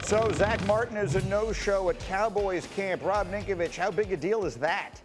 So Zach Martin is a no-show at Cowboys camp. Rob Ninkovich, how big a deal is that?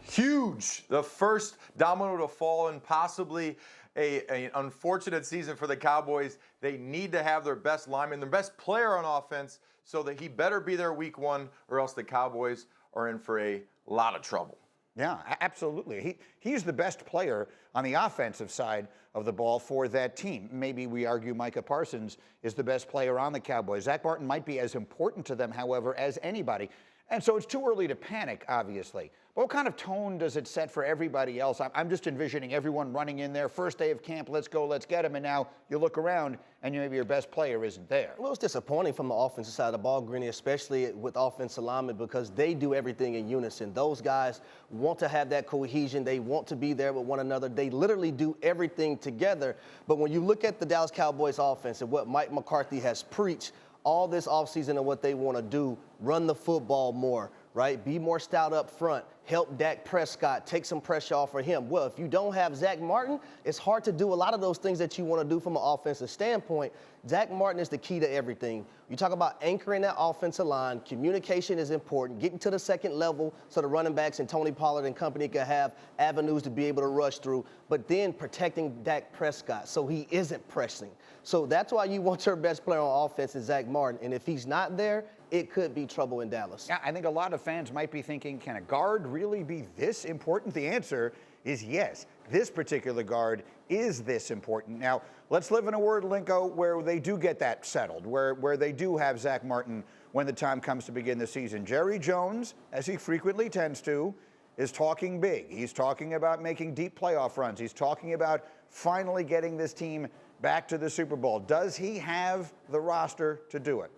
Huge. The first domino to fall and possibly an unfortunate season for the Cowboys. They need to have their best lineman, their best player on offense, so that he better be there week one, or else the Cowboys are in for a lot of trouble. Yeah, absolutely. He's the best player on the offensive side of the ball for that team. Maybe we argue Micah Parsons is the best player on the Cowboys. Zach Martin might be as important to them, however, as anybody. And so it's too early to panic, obviously. But what kind of tone does it set for everybody else? I'm just envisioning everyone running in there, first day of camp, let's go, let's get him. And now you look around and maybe your best player isn't there. Well, it's disappointing from the offensive side of the ball, Greeny, especially with offensive linemen, because they do everything in unison. Those guys want to have that cohesion. They want to be there with one another. They literally do everything together. But when you look at the Dallas Cowboys offense and what Mike McCarthy has preached all this offseason and what they want to do, run the football more, right? Be more stout up front. Help Dak Prescott, take some pressure off of him. Well, if you don't have Zach Martin, it's hard to do a lot of those things that you want to do from an offensive standpoint. Zach Martin is the key to everything. You talk about anchoring that offensive line. Communication is important. Getting to the second level so the running backs and Tony Pollard and company can have avenues to be able to rush through. But then protecting Dak Prescott so he isn't pressing. So that's why you want your best player on offense is Zach Martin. And if he's not there, it could be trouble in Dallas. Yeah, I think a lot of fans might be thinking, can a guard really be this important? The answer is yes. This particular guard is this important. Now, let's live in a word lingo where they do get that settled, where they do have Zach Martin when the time comes to begin the season. Jerry Jones, as he frequently tends to, is talking big. He's talking about making deep playoff runs. He's talking about finally getting this team back to the Super Bowl. Does he have the roster to do it?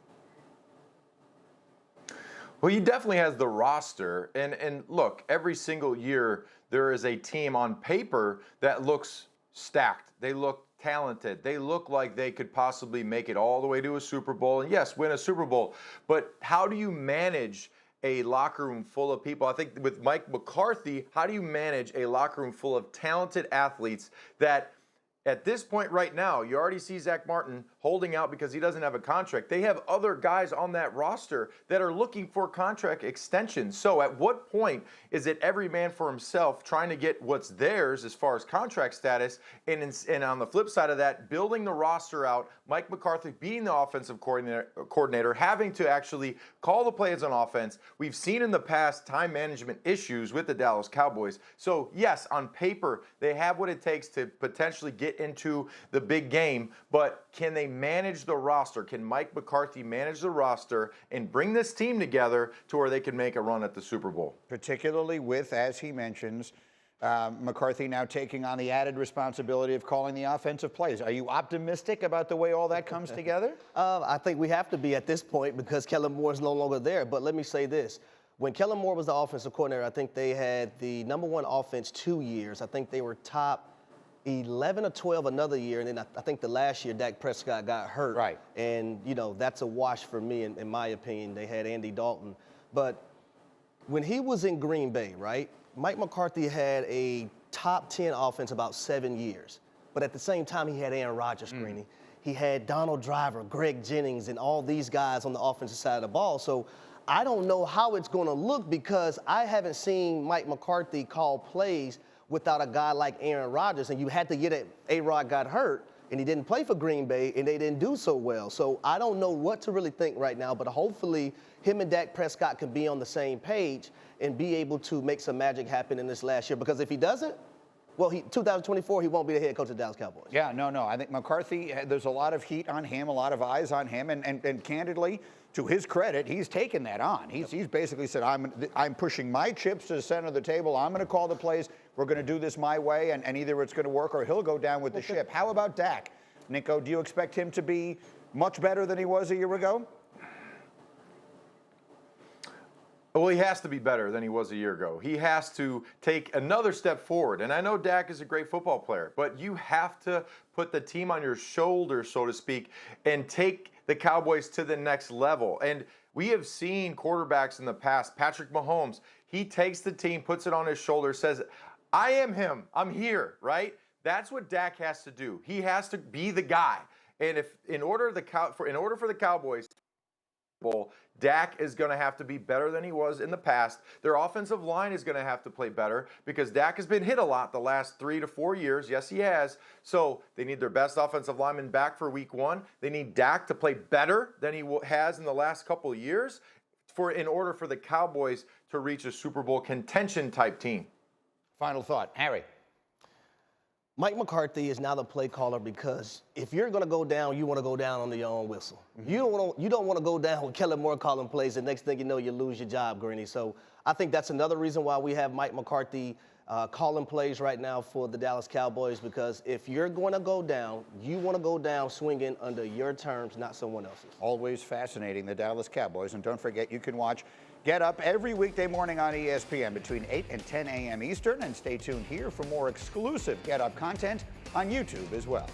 Well, he definitely has the roster. And look, every single year there is a team on paper that looks stacked. They look talented. They look like they could possibly make it all the way to a Super Bowl. And yes, win a Super Bowl. But how do you manage a locker room full of people? I think with Mike McCarthy, how do you manage a locker room full of talented athletes that at this point right now, you already see Zach Martin holding out because he doesn't have a contract. They have other guys on that roster that are looking for contract extensions. So at what point is it every man for himself trying to get what's theirs as far as contract status? And on the flip side of that, building the roster out, Mike McCarthy being the offensive coordinator, having to actually call the plays on offense. We've seen in the past time management issues with the Dallas Cowboys. So yes, on paper, they have what it takes to potentially get into the big game, but can they manage the roster? Can Mike McCarthy manage the roster and bring this team together to where they can make a run at the Super Bowl? Particularly with, as he mentions, McCarthy now taking on the added responsibility of calling the offensive plays. Are you optimistic about the way all that comes together? I think we have to be at this point because Kellen Moore is no longer there. But let me say this. When Kellen Moore was the offensive coordinator, I think they had the #1 offense 2 years. I think they were top 11 or 12 another year, and then I think the last year Dak Prescott got hurt. Right. And, you know, that's a wash for me, in my opinion. They had Andy Dalton. But when he was in Green Bay, right, Mike McCarthy had a top 10 offense about 7 years. But at the same time, he had Aaron Rodgers, Greeny. He had Donald Driver, Greg Jennings, and all these guys on the offensive side of the ball. So I don't know how it's going to look because I haven't seen Mike McCarthy call plays without a guy like Aaron Rodgers, and you had to get it. A-Rod got hurt, and he didn't play for Green Bay, and they didn't do so well. So I don't know what to really think right now, but hopefully him and Dak Prescott can be on the same page and be able to make some magic happen in this last year. Because if he doesn't, well, 2024, he won't be the head coach of the Dallas Cowboys. Yeah, no. I think McCarthy, there's a lot of heat on him, a lot of eyes on him, and candidly, to his credit, he's taken that on. He's basically said, I'm pushing my chips to the center of the table. I'm going to call the plays. We're going to do this my way, and either it's going to work or he'll go down with the ship. How about Dak? Nico, do you expect him to be much better than he was a year ago? Well, he has to be better than he was a year ago. He has to take another step forward. And I know Dak is a great football player, but you have to put the team on your shoulders, so to speak, and take the Cowboys to the next level. And we have seen quarterbacks in the past, Patrick Mahomes, he takes the team, puts it on his shoulders, says, I am him, I'm here, right? That's what Dak has to do. He has to be the guy. And if in order for the Cowboys, Dak is going to have to be better than he was in the past. Their offensive line is going to have to play better because Dak has been hit a lot the last 3 to 4 years. Yes, he has. So they need their best offensive lineman back for week 1. They need Dak to play better than he has in the last couple of years in order for the Cowboys to reach a Super Bowl contention type team. Final thought, Harry. Mike McCarthy is now the play caller because if you're going to go down, you want to go down under your own whistle. Mm-hmm. You don't want to go down with Kellen Moore calling plays, and next thing you know, you lose your job, Greeny. So I think that's another reason why we have Mike McCarthy calling plays right now for the Dallas Cowboys, because if you're going to go down, you want to go down swinging under your terms, not someone else's. Always fascinating, the Dallas Cowboys. And don't forget, you can watch Get Up every weekday morning on ESPN between 8 and 10 a.m. Eastern. And stay tuned here for more exclusive Get Up content on YouTube as well.